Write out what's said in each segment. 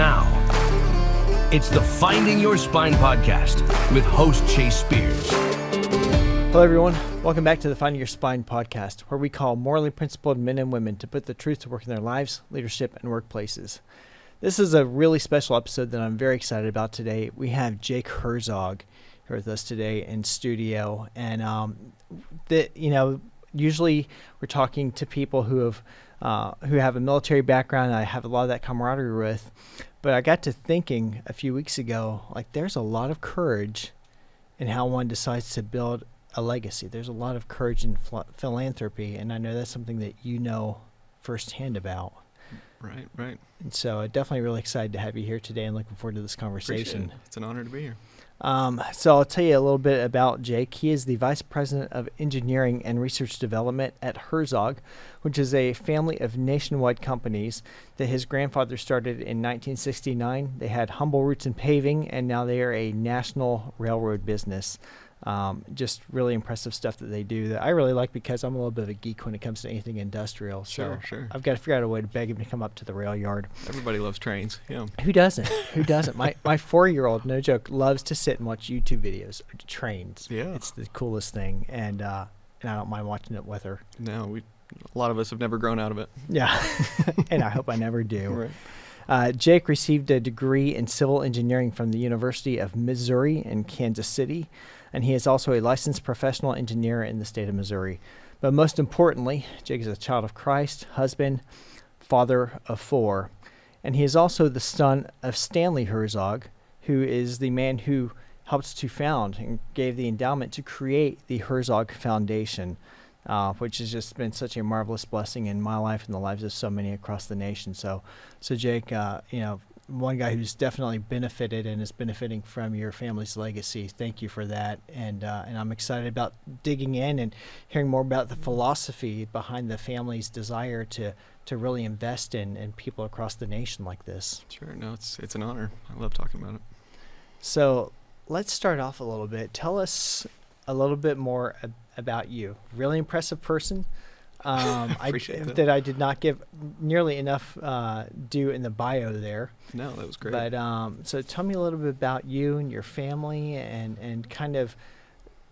now. It's the Finding Your Spine podcast with host Chase Spears. Hello, everyone. Welcome back to the Finding Your Spine podcast, where we call morally principled men and women to put the truth to work in their lives, leadership, and workplaces. This is a really special episode that I'm very excited about today. We have Jake Herzog here with us today in studio, and usually we're talking to people who have a military background. I have a lot of that camaraderie with, but I got to thinking a few weeks ago, like there's a lot of courage in how one decides to build a legacy. There's a lot of courage in philanthropy, and I know that's something that you know firsthand about. Right. And so definitely really excited to have you here today and looking forward to this conversation. Appreciate it. It's an honor to be here. So I'll tell you a little bit about Jake. He is the Vice President of Engineering and Research Development at Herzog, which is a family of nationwide companies that his grandfather started in 1969. They had humble roots in paving, and now they are a national railroad business. Just really impressive stuff that they do that I really like because I'm a little bit of a geek when it comes to anything industrial. So Sure. I've got to figure out a way to beg him to come up to the rail yard. Everybody loves trains. Yeah. Who doesn't? My 4-year-old, no joke, loves to sit and watch YouTube videos of trains. Yeah. It's the coolest thing, and I don't mind watching it with her. No, a lot of us have never grown out of it. Yeah, and I hope I never do. Right. Jake received a degree in civil engineering from the University of Missouri in Kansas City, and he is also a licensed professional engineer in the state of Missouri. But most importantly, Jake is a child of Christ, husband, father of 4, and he is also the son of Stanley Herzog, who is the man who helped to found and gave the endowment to create the Herzog Foundation, which has just been such a marvelous blessing in my life and the lives of so many across the nation. So Jake, one guy who's definitely benefited and is benefiting from your family's legacy. Thank you for that, and I'm excited about digging in and hearing more about the philosophy behind the family's desire to really invest in people across the nation like this. Sure. No, it's an honor. I love talking about it. So let's start off a little bit. Tell us a little bit more about you. Really impressive person. Appreciate that I did not give nearly enough due in the bio there. No, that was great. But so tell me a little bit about you and your family and kind of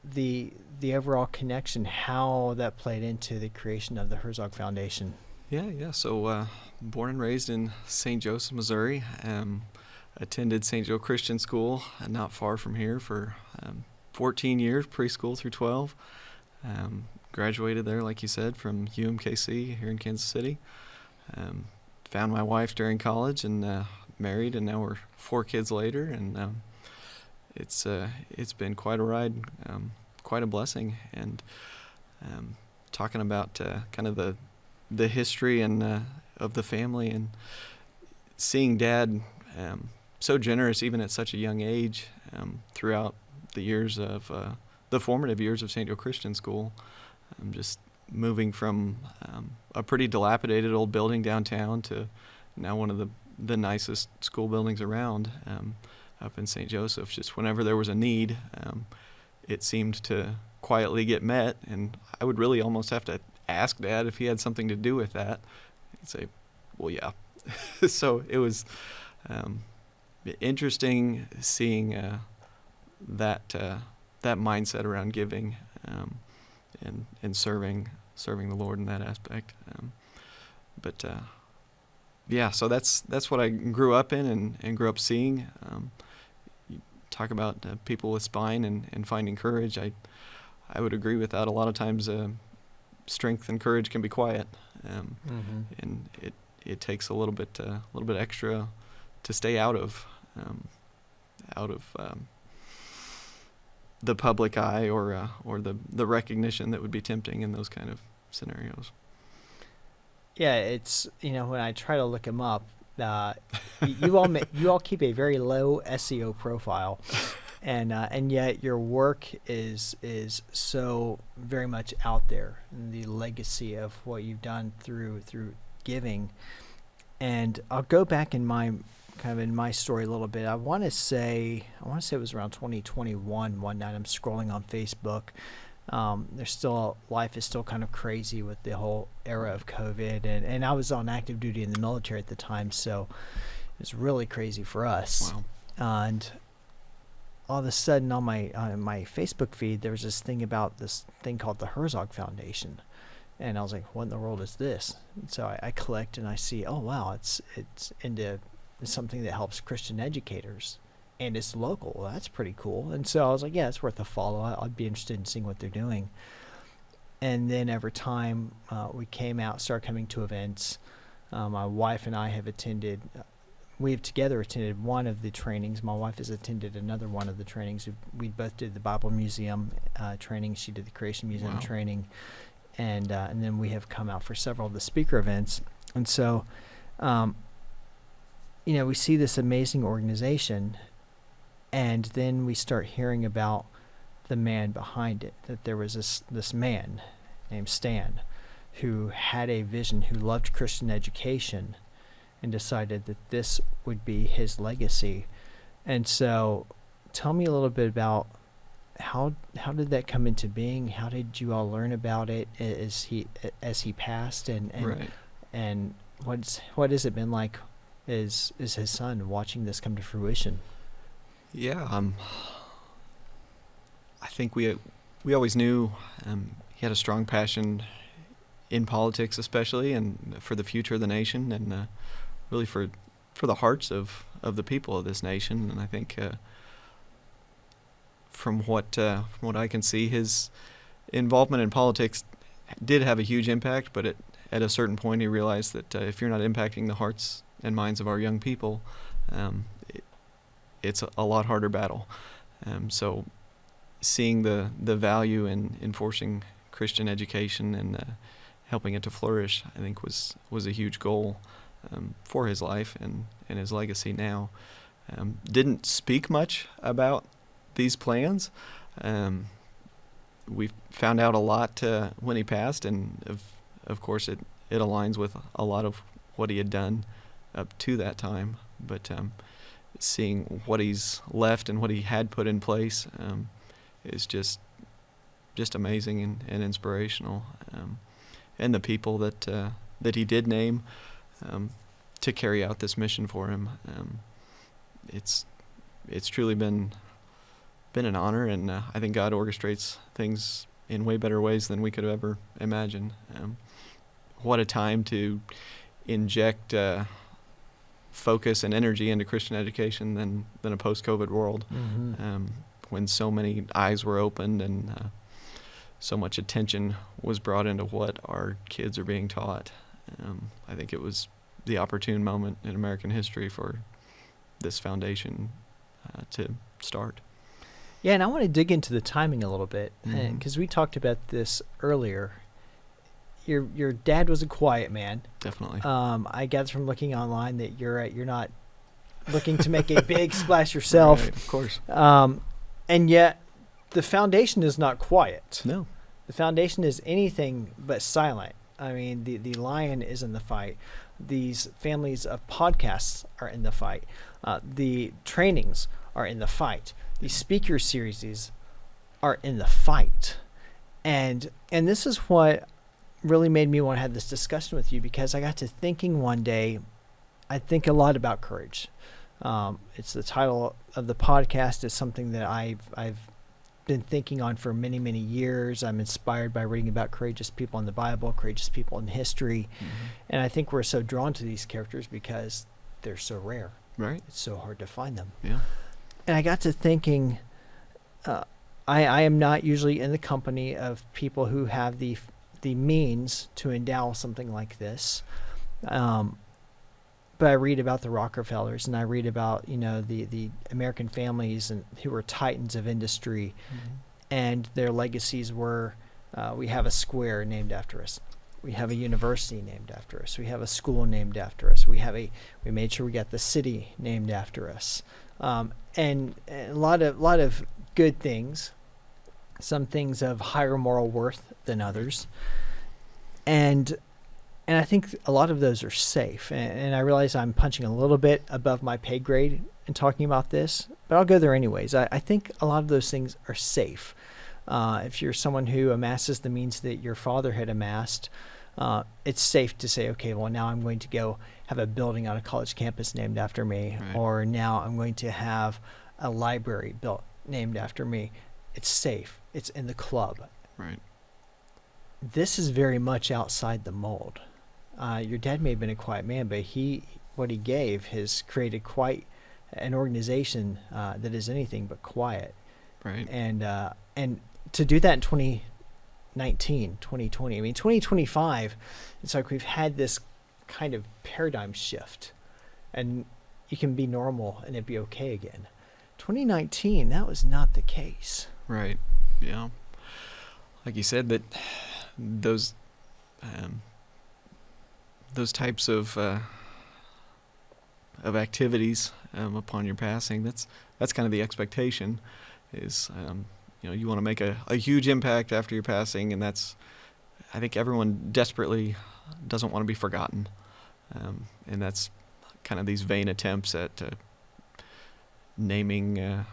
the overall connection, how that played into the creation of the Herzog Foundation. Yeah. So born and raised in St. Joseph, Missouri. Attended St. Joe Christian School not far from here for 14 years, preschool through 12. Graduated there, like you said, from UMKC here in Kansas City. Found my wife during college and married, and now we're 4 kids later, and it's been quite a ride, quite a blessing. And talking about kind of the history and of the family, and seeing Dad so generous even at such a young age throughout the years of the formative years of St. Joe Christian School. Just moving from a pretty dilapidated old building downtown to now one of the nicest school buildings around up in St. Joseph. Just whenever there was a need, it seemed to quietly get met, and I would really almost have to ask Dad if he had something to do with that. He'd say, well, yeah. So it was interesting seeing that mindset around giving and serving the Lord in that aspect. So that's what I grew up in and grew up seeing. You talk about people with spine and finding courage. I would agree with that. A lot of times strength and courage can be quiet, and it takes a little bit extra to stay out of the public eye or the recognition that would be tempting in those kind of scenarios. Yeah, it's when I try to look him up, you all keep a very low SEO profile, and yet your work is so very much out there, and the legacy of what you've done through giving. And I'll go back in my story a little bit. I want to say it was around 2021. One night I'm scrolling on Facebook. Life is still kind of crazy with the whole era of COVID, and I was on active duty in the military at the time, so It's really crazy for us. Wow. And all of a sudden on my Facebook feed, there was this thing about this thing called the Herzog Foundation. And I was like, what in the world is this? And so I collect and I see, oh, wow, it's something that helps Christian educators. And it's local. Well, that's pretty cool. And so I was like, yeah, it's worth a follow. I'd be interested in seeing what they're doing. And then every time we started coming to events, my wife and I have attended, we've together attended one of the trainings. My wife has attended another one of the trainings. We both did the Bible Museum training. She did the Creation Museum training. And then we have come out for several of the speaker events. And so, we see this amazing organization, and then we start hearing about the man behind it, that there was this man named Stan who had a vision, who loved Christian education, and decided that this would be his legacy. And so tell me a little bit about how did that come into being? How did you all learn about it as he passed, and Right. and what has it been like as his son watching this come to fruition? Yeah, I think we always knew he had a strong passion in politics, especially, and for the future of the nation, and really for the hearts of the people of this nation. And I think from what I can see, his involvement in politics did have a huge impact. But at a certain point, he realized that if you're not impacting the hearts and minds of our young people, it's a lot harder battle. So seeing the value in enforcing Christian education and helping it to flourish, I think was a huge goal for his life and his legacy now. Didn't speak much about these plans. We found out a lot when he passed, and of course it aligns with a lot of what he had done up to that time. But seeing what he's left and what he had put in place is just amazing and inspirational. And the people that he did name to carry out this mission for him, it's truly been an honor, and I think God orchestrates things in way better ways than we could have ever imagined. What a time to inject focus and energy into Christian education than a post-COVID world, when so many eyes were opened and so much attention was brought into what our kids are being taught. I think it was the opportune moment in American history for this foundation to start. Yeah, and I want to dig into the timing a little bit, because we talked about this earlier. Your dad was a quiet man. Definitely. I gathered from looking online that you're not looking to make a big splash yourself. Right, of course. And yet, the foundation is not quiet. No. The foundation is anything but silent. I mean, the lion is in the fight. These families of podcasts are in the fight. The trainings are in the fight. These speaker series are in the fight. And this is what really made me want to have this discussion with you, because I got to thinking one day, I think a lot about courage. It's the title of the podcast. Is something that I've been thinking on for many, many years. I'm inspired by reading about courageous people in the Bible, courageous people in history. And I think we're so drawn to these characters because they're so rare. Right. It's so hard to find them. Yeah. And I got to thinking, I am not usually in the company of people who have the means to endow something like this. But I read about the Rockefellers, and I read about, the American families and who were titans of industry, and their legacies were, we have a square named after us. We have a university named after us. We have a school named after us. We made sure we got the city named after us. And a lot of good things, some things of higher moral worth than others. And I think a lot of those are safe. And I realize I'm punching a little bit above my pay grade in talking about this, but I'll go there anyways. I think a lot of those things are safe. If you're someone who amasses the means that your father had amassed, it's safe to say, okay, well, now I'm going to go have a building on a college campus named after me, Right. or now I'm going to have a library built named after me. It's safe. It's in the club. Right. This is very much outside the mold. Your dad may have been a quiet man, but what he gave has created quite an organization that is anything but quiet. Right. And to do that in 2019, 2020, I mean, 2025, it's like we've had this kind of paradigm shift, and you can be normal and it'd be okay again. 2019, that was not the case. Right. Yeah. Like you said, that those types of activities upon your passing, that's kind of the expectation. Is you want to make a huge impact after your passing, and I think everyone desperately doesn't want to be forgotten, and that's kind of these vain attempts at naming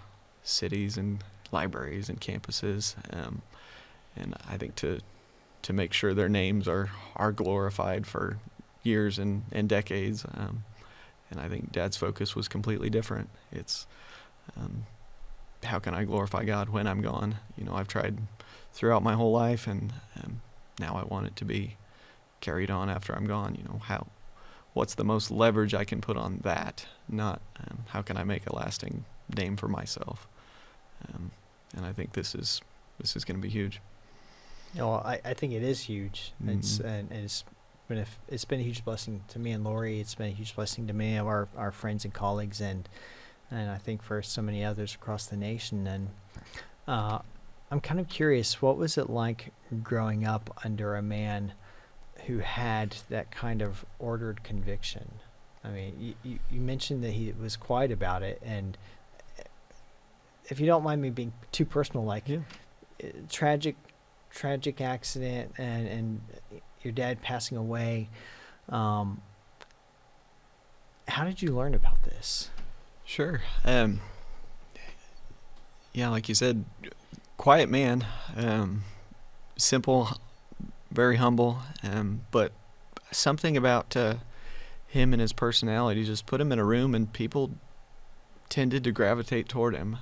cities and libraries and campuses, and I think to make sure their names are glorified for years and decades, and I think Dad's focus was completely different. It's how can I glorify God when I'm gone? I've tried throughout my whole life, and now I want it to be carried on after I'm gone. What's the most leverage I can put on that? Not how can I make a lasting name for myself? And I think this is going to be huge. I think it is huge. Mm-hmm. It's been a huge blessing to me and Lori. It's been a huge blessing to many of our friends and colleagues, and I think for so many others across the nation. And I'm kind of curious, what was it like growing up under a man who had that kind of ordered conviction? I mean, you mentioned that he was quiet about it, and if you don't mind me being too personal, tragic accident and your dad passing away. How did you learn about this? Sure. Yeah, like you said, quiet man, simple, very humble, but something about him and his personality just put him in a room and people tended to gravitate toward him.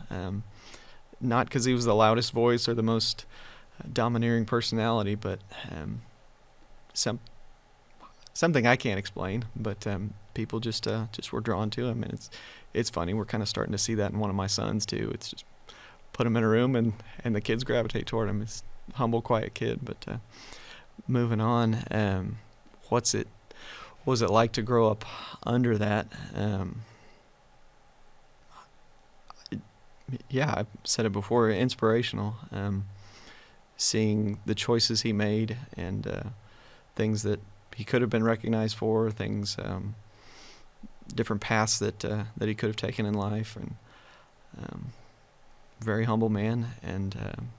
Not because he was the loudest voice or the most domineering personality, but something I can't explain, but people just were drawn to him. And it's funny, we're kind of starting to see that in one of my sons too. It's just put him in a room and the kids gravitate toward him. He's a humble, quiet kid. But moving on, what was it like to grow up under that? Yeah, I've said it before, inspirational. Seeing the choices he made and things that he could have been recognized for, things, different paths that he could have taken in life, and very humble man. And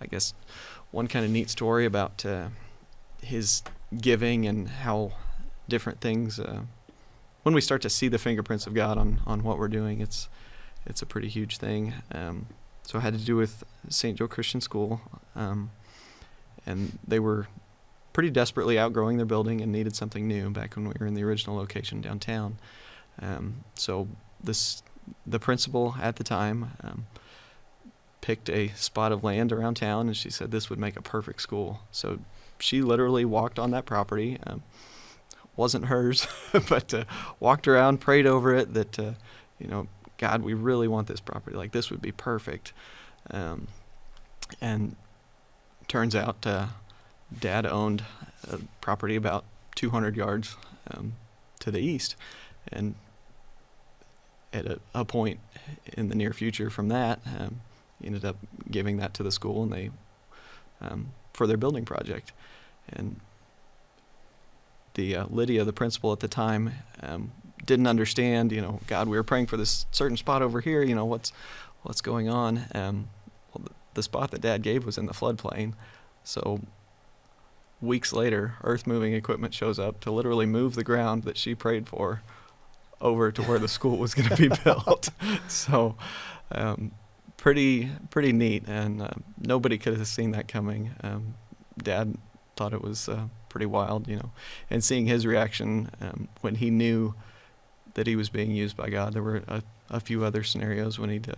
I guess one kind of neat story about his giving and how different things, when we start to see the fingerprints of God on what we're doing, it's a pretty huge thing. So it had to do with St. Joe Christian School, and they were pretty desperately outgrowing their building and needed something new back when we were in the original location downtown. So the principal at the time picked a spot of land around town, and she said this would make a perfect school. So she literally walked on that property. Wasn't hers, but walked around, prayed over it that, God, we really want this property. Like, this would be perfect. And turns out Dad owned a property about 200 yards to the east. And at a point in the near future from that, he ended up giving that to the school, and they for their building project. And the Lydia, the principal at the time, didn't understand, God, we were praying for this certain spot over here, what's going on. Well, the spot that Dad gave was in the floodplain. So weeks later, earth-moving equipment shows up to literally move the ground that she prayed for over to where the school was going to be built. So pretty neat, and nobody could have seen that coming. Dad thought it was pretty wild, and seeing his reaction when he knew that he was being used by God. There were a few other scenarios when he'd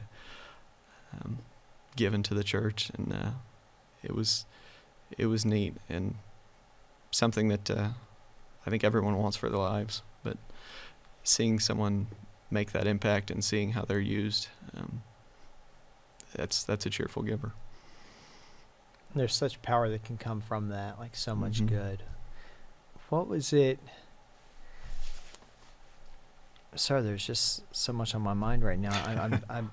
given to the church, and it was neat and something that I think everyone wants for their lives. But seeing someone make that impact and seeing how they're used, that's a cheerful giver. There's such power that can come from that, like so much Mm-hmm. good. What was it? Sorry, there's just so much on my mind right now. I'm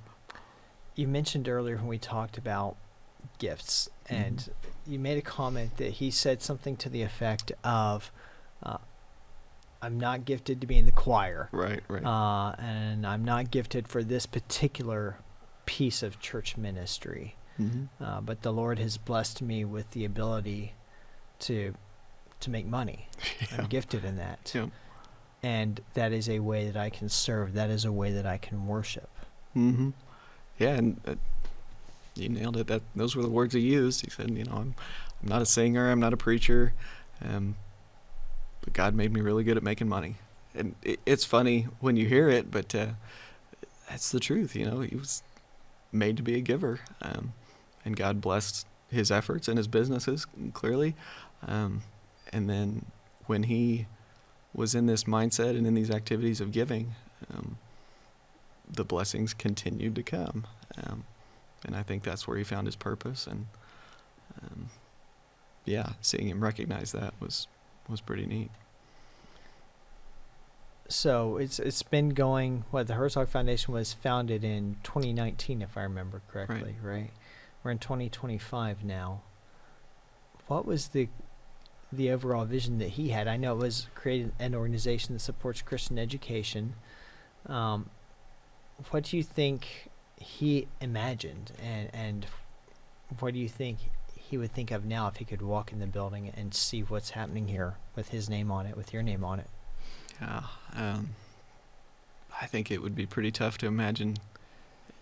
you mentioned earlier when we talked about gifts, and Mm-hmm. you made a comment that he said something to the effect of, I'm not gifted to be in the choir. Right. And I'm not gifted for this particular piece of church ministry. Mm-hmm. But the Lord has blessed me with the ability to make money. Yeah. I'm gifted in that. Yeah. And that is a way that I can serve. That is a way that I can worship. Mm-hmm. Yeah, and you nailed it. Those were the words he used. He said, I'm not a singer, I'm not a preacher, but God made me really good at making money. And it's funny when you hear it, but that's the truth. He was made to be a giver, and God blessed his efforts and his businesses, clearly. And then when he was in this mindset and in these activities of giving, the blessings continued to come. And I think that's where he found his purpose. And seeing him recognize that was pretty neat. So it's been going. The Herzog Foundation was founded in 2019, if I remember correctly, right? We're in 2025 now. What was the overall vision that he had? I know it was created an organization that supports Christian education. What do you think he imagined, and what do you think he would think of now if he could walk in the building and see what's happening here with his name on it, with your name on it? Yeah, I think it would be pretty tough to imagine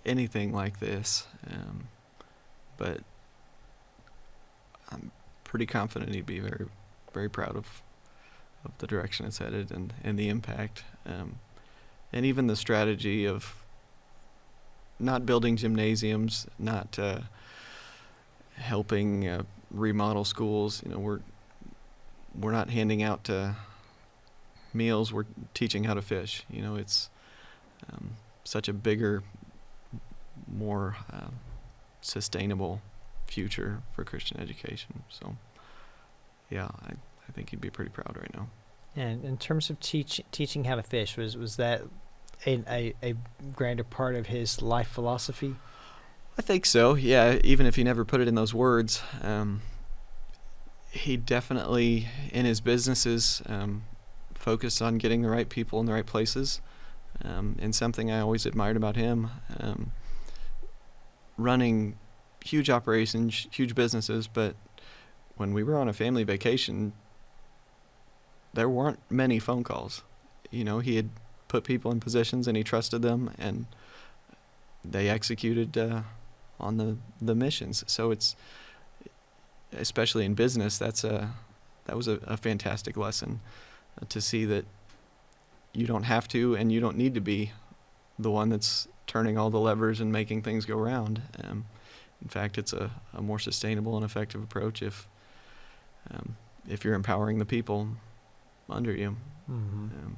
anything like this, but I'm pretty confident he'd be very, very proud of the direction it's headed and the impact, and even the strategy of not building gymnasiums, not helping remodel schools. We're not handing out meals. We're teaching how to fish. It's such a bigger, more sustainable future for Christian education. So, yeah, I think he'd be pretty proud right now. And in terms of teaching how to fish, was that a grander part of his life philosophy? I think so, yeah, even if he never put it in those words. He definitely, in his businesses, focused on getting the right people in the right places. And something I always admired about him, running huge operations, huge businesses, but when we were on a family vacation, there weren't many phone calls. He had put people in positions and he trusted them, and they executed on the missions. So it's, especially in business, that was a fantastic lesson, to see that you don't have to and you don't need to be the one that's turning all the levers and making things go round. In fact, it's a more sustainable and effective approach if you're empowering the people under you. Mm-hmm.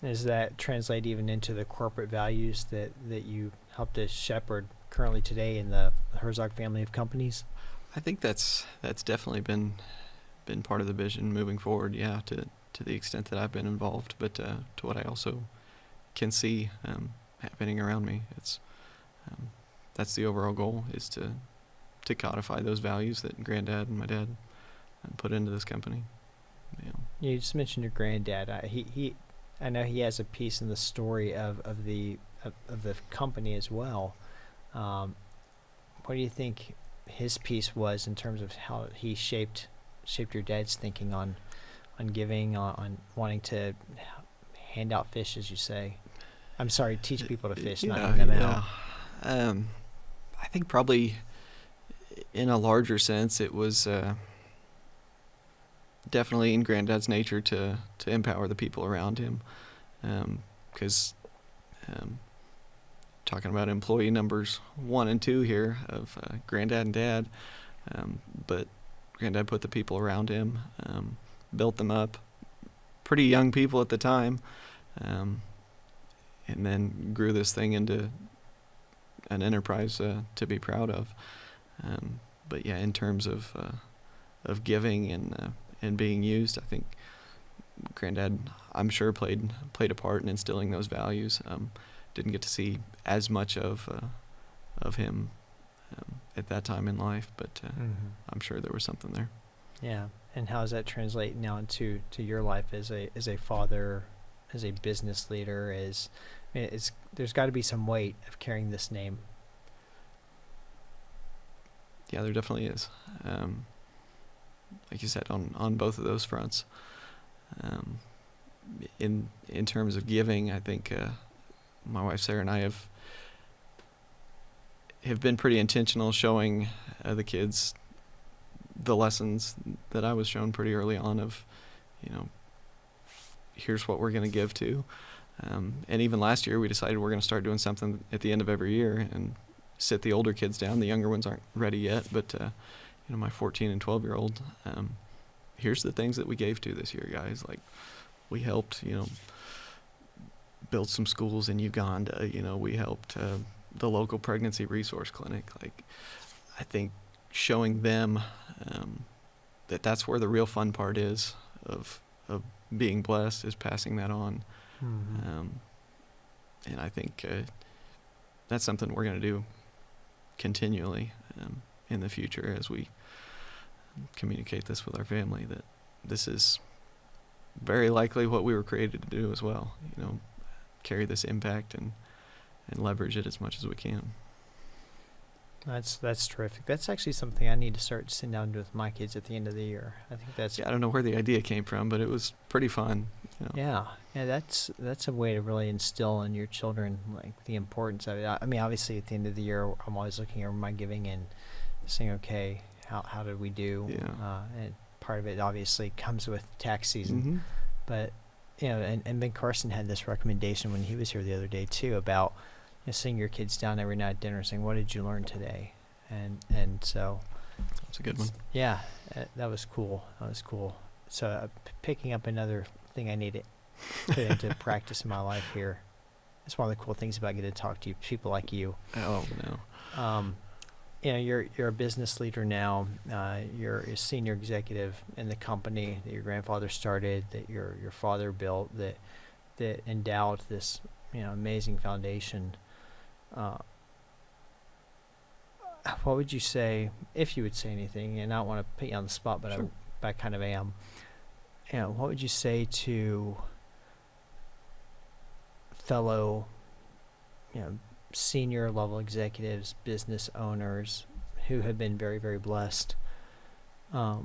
Does that translate even into the corporate values that you help to shepherd currently today in the Herzog family of companies? I think that's definitely been part of the vision moving forward, yeah, to the extent that I've been involved, but to what I also can see happening around me. It's that's the overall goal, is to codify those values that Granddad and my dad put into this company. Yeah. You just mentioned your granddad. I know he has a piece in the story of the company as well. What do you think his piece was in terms of how he shaped your dad's thinking on giving, on wanting to hand out fish, as you say? I'm sorry, teach people to fish, not hand them out. I think probably in a larger sense, it was definitely in Granddad's nature to empower the people around him, because talking about employee numbers 1 and 2 here of Granddad and Dad, but Granddad put the people around him, built them up, pretty young people at the time, and then grew this thing into an enterprise to be proud of. But yeah, in terms of giving and being used, I think Granddad, I'm sure, played a part in instilling those values. Didn't get to see as much of him at that time in life, but I'm sure there was something there. Yeah. And how does that translate now into your life as a father, as a business leader? There's got to be some weight of carrying this name. Yeah, there definitely is. Like you said, on both of those fronts. In terms of giving, I think my wife Sarah and I have been pretty intentional showing the kids the lessons that I was shown pretty early on of, here's what we're going to give to. And even last year we decided we're going to start doing something at the end of every year and sit the older kids down. The younger ones aren't ready yet, but my 14 and 12-year-old, here's the things that we gave to this year, guys. Like, we helped, build some schools in Uganda. We helped the local pregnancy resource clinic. Like, I think showing them that's where the real fun part is of being blessed, is passing that on. Mm-hmm. And I think that's something we're going to do continually in the future as we communicate this with our family, that this is very likely what we were created to do as well. Carry this impact and leverage it as much as we can. That's terrific. That's actually something I need to start sitting down and do with my kids at the end of the year. I think that's. Yeah, I don't know where the idea came from, but it was pretty fun. Yeah, that's a way to really instill in your children like the importance of it. I mean, obviously, at the end of the year, I'm always looking over my giving and saying, okay, how did we do? Yeah. And part of it obviously comes with tax season, Mm-hmm. but and Ben Carson had this recommendation when he was here the other day too about sitting your kids down every night at dinner and saying, what did you learn today? And so that's a good one. Yeah, that was cool. So picking up another thing I need to put into practice in my life here. It's one of the cool things about getting to talk to people like you. Oh no. You're a business leader now. You're a senior executive in the company that your grandfather started, that your father built, that endowed this amazing foundation. What would you say, if you would say anything? And I don't want to put you on the spot, but Sure. I kind of am. What would you say to fellow, senior level executives, business owners who have been very, very blessed, who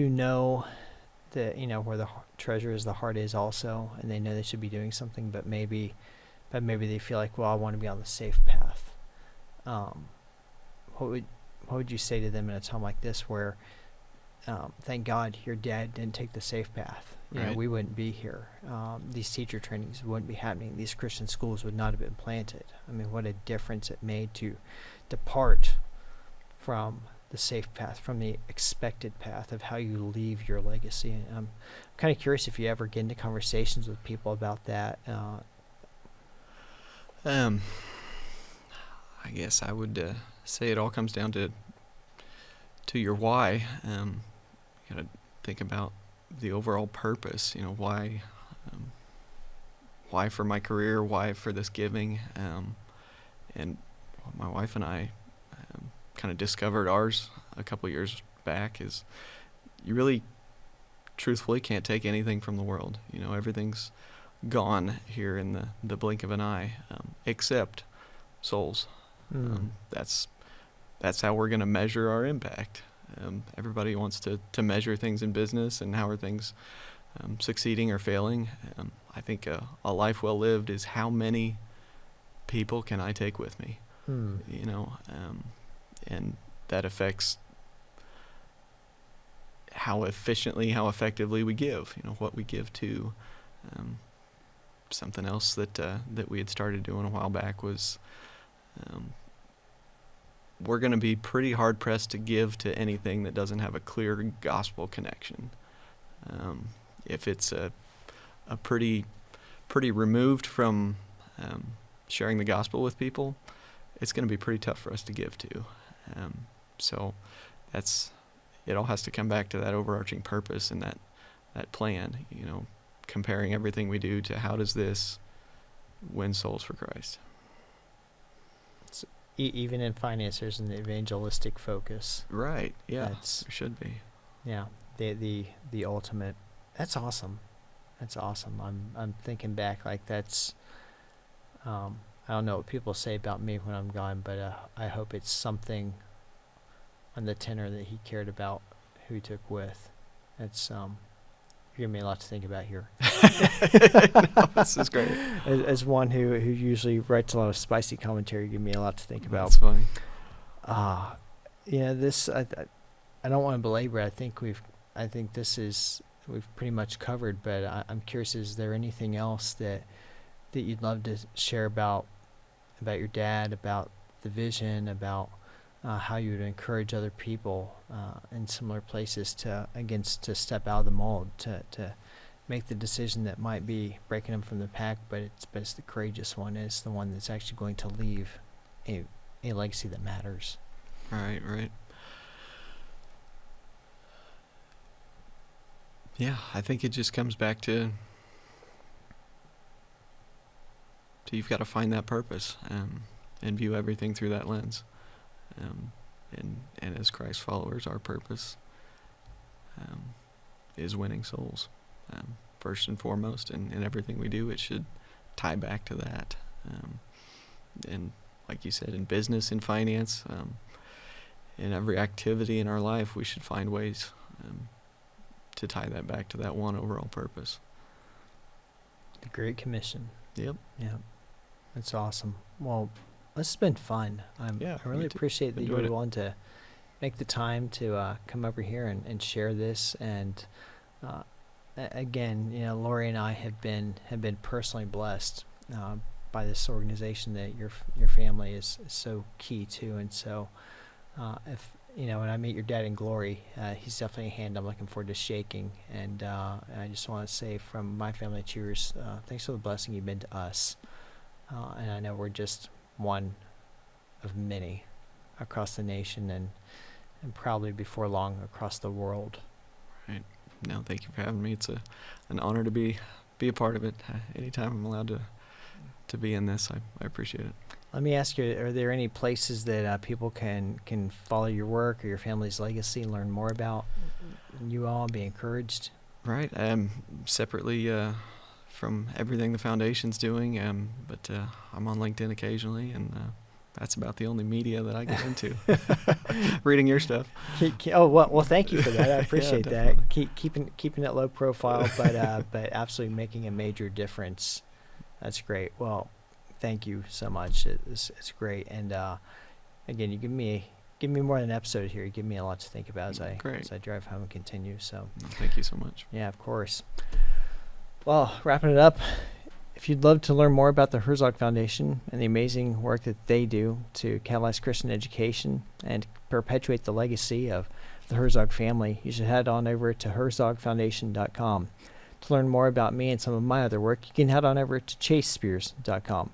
know that, where the treasure is, the heart is also, and they know they should be doing something, but maybe they feel like, well, I want to be on the safe path. What would you say to them in a time like this where, thank God your dad didn't take the safe path. Right. We wouldn't be here. These teacher trainings wouldn't be happening. These Christian schools would not have been planted. I mean, what a difference it made to depart from the safe path, from the expected path of how you leave your legacy. And I'm kind of curious if you ever get into conversations with people about that. I guess I would say it all comes down to your why. You gotta think about the overall purpose. Why for my career? Why for this giving? And what my wife and I kind of discovered ours a couple years back is you really, truthfully, can't take anything from the world. Everything's gone here in the blink of an eye, except souls. That's how we're going to measure our impact. Everybody wants to measure things in business and how are things succeeding or failing. I think a life well lived is how many people can I take with me, and that affects how efficiently, how effectively we give, what we give to. Something else that we had started doing a while back was we're going to be pretty hard-pressed to give to anything that doesn't have a clear gospel connection. If it's a pretty removed from sharing the gospel with people, it's going to be pretty tough for us to give to. So it all has to come back to that overarching purpose and that plan, comparing everything we do to how does this win souls for Christ. So even in finance, there's an evangelistic focus. Right. Yeah. There should be. Yeah. The ultimate. That's awesome. That's awesome. I'm thinking back like that's. I don't know what people say about me when I'm gone, but I hope it's something on the tenor that he cared about who he took with. It's you're giving me a lot to think about here. No, this is great. As one who usually writes a lot of spicy commentary, you give me a lot to think about. That's funny. This I don't want to belabor. I think we've pretty much covered. But I'm curious: is there anything else that you'd love to share about your dad, about the vision, about how you would encourage other people in similar places to step out of the mold, to make the decision that might be breaking them from the pack, but it's the courageous one. It's the one that's actually going to leave a legacy that matters. Right. Yeah, I think it just comes back to you've got to find that purpose and view everything through that lens. And as Christ followers, our purpose is winning souls. First and foremost, and in everything we do, it should tie back to that. And like you said, in business, in finance, in every activity in our life, we should find ways to tie that back to that one overall purpose. The Great Commission. Yep. That's awesome. Well, this has been fun. I really appreciate that you were willing to make the time to come over here and share this. And again, Lori and I have been personally blessed by this organization that your family is so key to. And so, if when I meet your dad in glory, he's definitely a hand I'm looking forward to shaking. And I just want to say from my family to yours, thanks for the blessing you've been to us. And I know we're just one of many across the nation and probably before long across the world. Right. No, thank you for having me. It's an honor to be a part of it. Anytime I'm allowed to be in this, I appreciate it. Let me ask you, are there any places that people can follow your work or your family's legacy, learn more about you all, be encouraged? Right. Separately from everything the foundation's doing, but I'm on LinkedIn occasionally, and that's about the only media that I get into. Reading your stuff. Well, thank you for that. I appreciate that. Keeping it low profile, but absolutely making a major difference. That's great. Well, thank you so much. It's great. And again, you give me more than an episode here. You give me a lot to think about as I drive home and continue. So thank you so much. Yeah, of course. Well, wrapping it up, if you'd love to learn more about the Herzog Foundation and the amazing work that they do to catalyze Christian education and perpetuate the legacy of the Herzog family, you should head on over to herzogfoundation.com. To learn more about me and some of my other work, you can head on over to chasespears.com.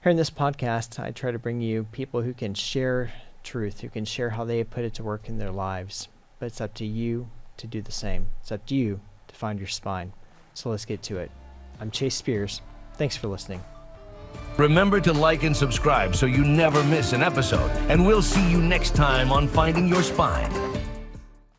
Here in this podcast, I try to bring you people who can share truth, who can share how they have put it to work in their lives. But it's up to you to do the same. It's up to you to find your spine. So let's get to it. I'm Chase Spears. Thanks for listening. Remember to like and subscribe so you never miss an episode. And we'll see you next time on Finding Your Spine.